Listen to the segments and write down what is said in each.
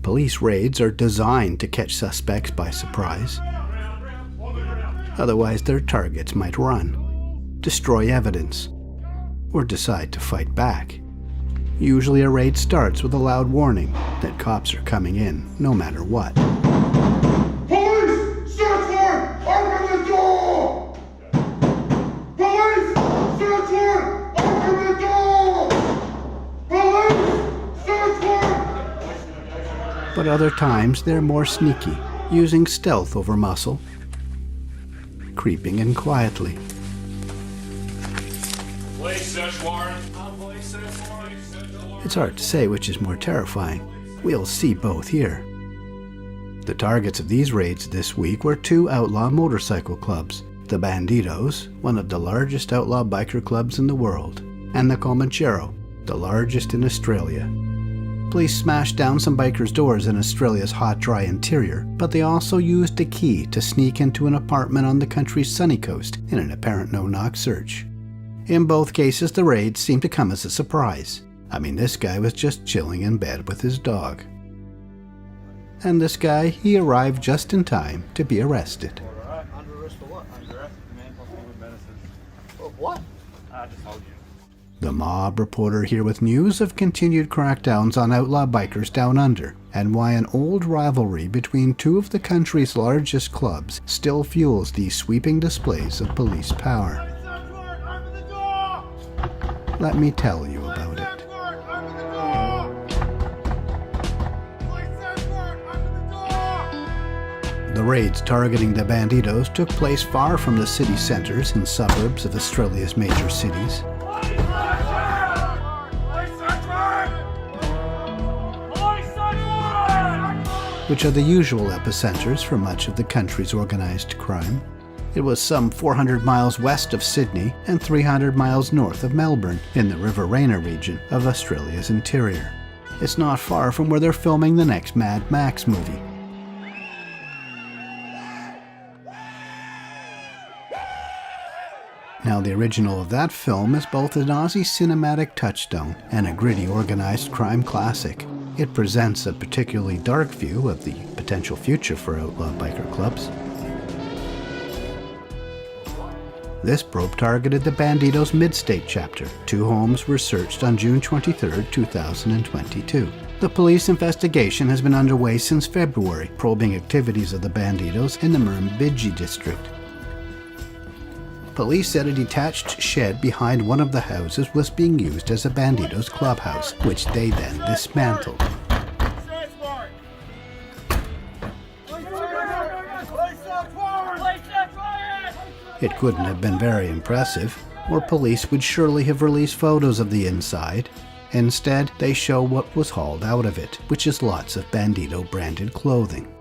Police raids are designed to catch suspects by surprise. Otherwise, their targets might run, destroy evidence, or decide to fight back. Usually a raid starts with a loud warning that cops are coming in, no matter what. Police! Search warrant! Open the door! Police! Search warrant! Open the door! Police! Search warrant! But other times they're more sneaky, using stealth over muscle, creeping in quietly. Police search warrant. It's hard to say which is more terrifying. We'll see both here. The targets of these raids this week were two outlaw motorcycle clubs, the Bandidos, one of the largest outlaw biker clubs in the world, and the Comanchero, the largest in Australia. Police smashed down some bikers' doors in Australia's hot, dry interior, but they also used a key to sneak into an apartment on the country's sunny coast in an apparent no-knock search. In both cases, the raids seemed to come as a surprise. I mean, this guy was just chilling in bed with his dog. And this guy, he arrived just in time to be arrested. Under arrest for what? Under arrest for man possible with medicine. For what? I just told you. The Mob reporter here with news of continued crackdowns on outlaw bikers down under, and why an old rivalry between two of the country's largest clubs still fuels these sweeping displays of police power. Let me tell you about it. The raids targeting the Bandidos took place far from the city centres and suburbs of Australia's major cities. Which are the usual epicenters for much of the country's organised crime. It was some 400 miles west of Sydney and 300 miles north of Melbourne in the Riverina region of Australia's interior. It's not far from where they're filming the next Mad Max movie. Now, the original of that film is both an Aussie cinematic touchstone and a gritty organised crime classic. It presents a particularly dark view of the potential future for outlaw biker clubs. This probe targeted the Bandidos Mid-State chapter. 2 homes were searched on June 23, 2022. The police investigation has been underway since February, probing activities of the Bandidos in the Murrumbidgee district. Police said a detached shed behind one of the houses was being used as a Bandidos clubhouse, which they then dismantled. It couldn't have been very impressive, or police would surely have released photos of the inside. Instead, they show what was hauled out of it, which is lots of Bandido-branded clothing.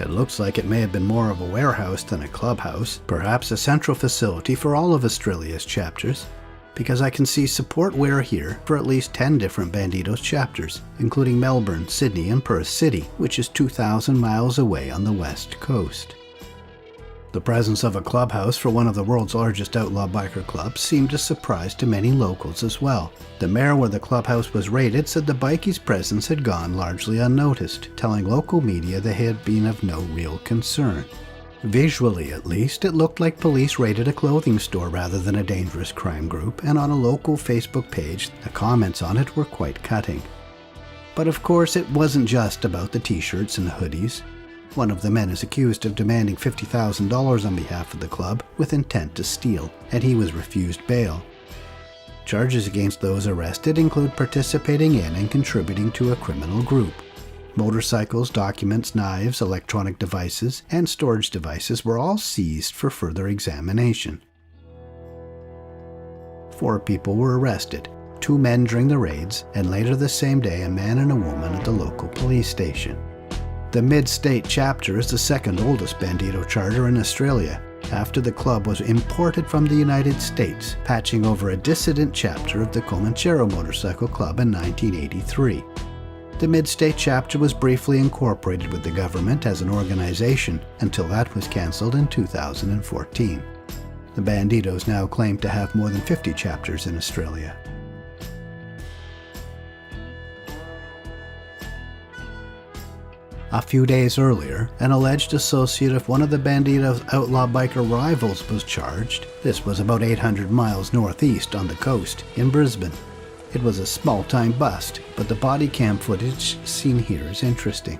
It looks like it may have been more of a warehouse than a clubhouse, perhaps a central facility for all of Australia's chapters, because I can see support wear here for at least 10 different Bandidos chapters, including Melbourne, Sydney and Perth City, which is 2,000 miles away on the west coast. The presence of a clubhouse for one of the world's largest outlaw biker clubs seemed a surprise to many locals as well. The mayor where the clubhouse was raided said the bikies' presence had gone largely unnoticed, telling local media they had been of no real concern. Visually, at least, it looked like police raided a clothing store rather than a dangerous crime group, and on a local Facebook page, the comments on it were quite cutting. But of course, it wasn't just about the t-shirts and the hoodies. One of the men is accused of demanding $50,000 on behalf of the club with intent to steal, and he was refused bail. Charges against those arrested include participating in and contributing to a criminal group. Motorcycles, documents, knives, electronic devices, and storage devices were all seized for further examination. 4 people were arrested, 2 men during the raids, and later the same day a man and a woman at the local police station. The Mid-State chapter is the second oldest Bandido charter in Australia, after the club was imported from the United States, patching over a dissident chapter of the Comanchero Motorcycle Club in 1983. The Mid-State chapter was briefly incorporated with the government as an organization until that was cancelled in 2014. The Bandidos now claim to have more than 50 chapters in Australia. A few days earlier, an alleged associate of one of the Bandidos' outlaw biker rivals was charged. This was about 800 miles northeast on the coast, in Brisbane. It was a small-time bust, but the body cam footage seen here is interesting.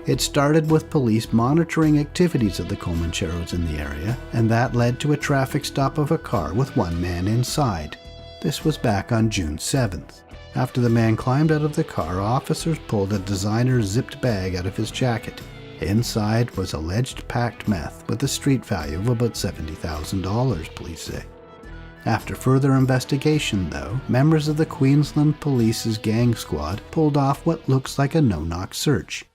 It started with police monitoring activities of the Comancheros in the area, and that led to a traffic stop of a car with one man inside. This was back on June 7th. After the man climbed out of the car, officers pulled a designer zipped bag out of his jacket. Inside was alleged packed meth with a street value of about $70,000, police say. After further investigation, though, members of the Queensland Police's gang squad pulled off what looks like a no-knock search.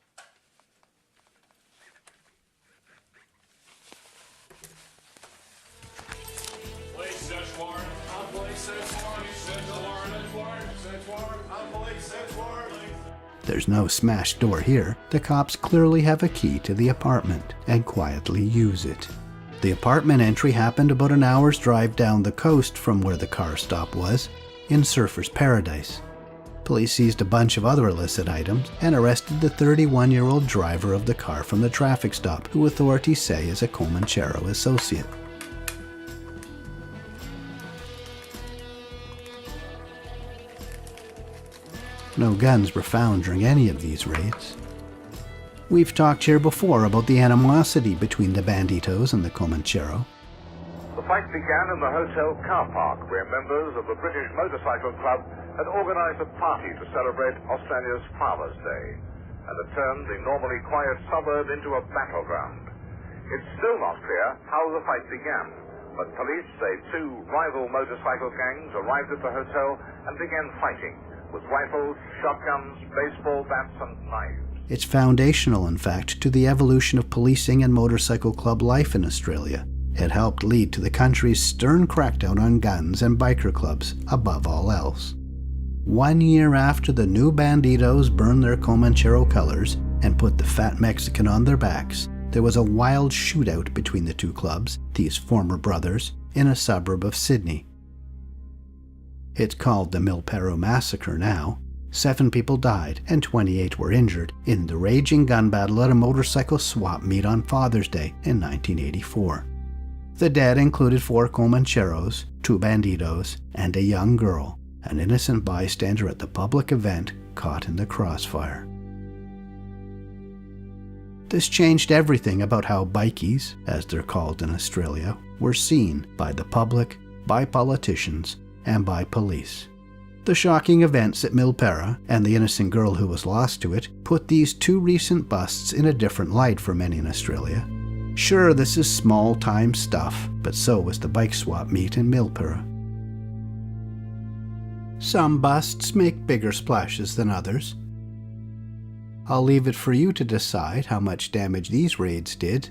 There's no smashed door here. The cops clearly have a key to the apartment and quietly use it. The apartment entry happened about an hour's drive down the coast from where the car stop was, in Surfer's Paradise. Police seized a bunch of other illicit items and arrested the 31-year-old driver of the car from the traffic stop, who authorities say is a Comanchero associate. No guns were found during any of these raids. We've talked here before about the animosity between the Bandidos and the Comanchero. The fight began in the hotel car park, where members of the British Motorcycle Club had organized a party to celebrate Australia's Father's Day, and had turned the normally quiet suburb into a battleground. It's still not clear how the fight began, but police say two rival motorcycle gangs arrived at the hotel and began fighting, with rifles, shotguns, baseball bats, and knives. It's foundational, in fact, to the evolution of policing and motorcycle club life in Australia. It helped lead to the country's stern crackdown on guns and biker clubs, above all else. 1 year after the new Bandidos burned their Comanchero colors and put the fat Mexican on their backs, there was a wild shootout between the two clubs, these former brothers, in a suburb of Sydney. It's called the Milperro Massacre now. 7 people died and 28 were injured in the raging gun battle at a motorcycle swap meet on Father's Day in 1984. The dead included 4 Comancheros, 2 Bandidos, and a young girl, an innocent bystander at the public event caught in the crossfire. This changed everything about how bikies, as they're called in Australia, were seen by the public, by politicians, and by police. The shocking events at Milperra and the innocent girl who was lost to it put these 2 recent busts in a different light for many in Australia. Sure, this is small-time stuff, but so was the bike swap meet in Milperra. Some busts make bigger splashes than others. I'll leave it for you to decide how much damage these raids did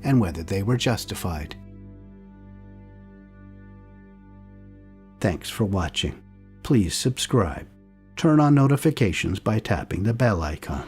and whether they were justified. Thanks for watching. Please subscribe. Turn on notifications by tapping the bell icon.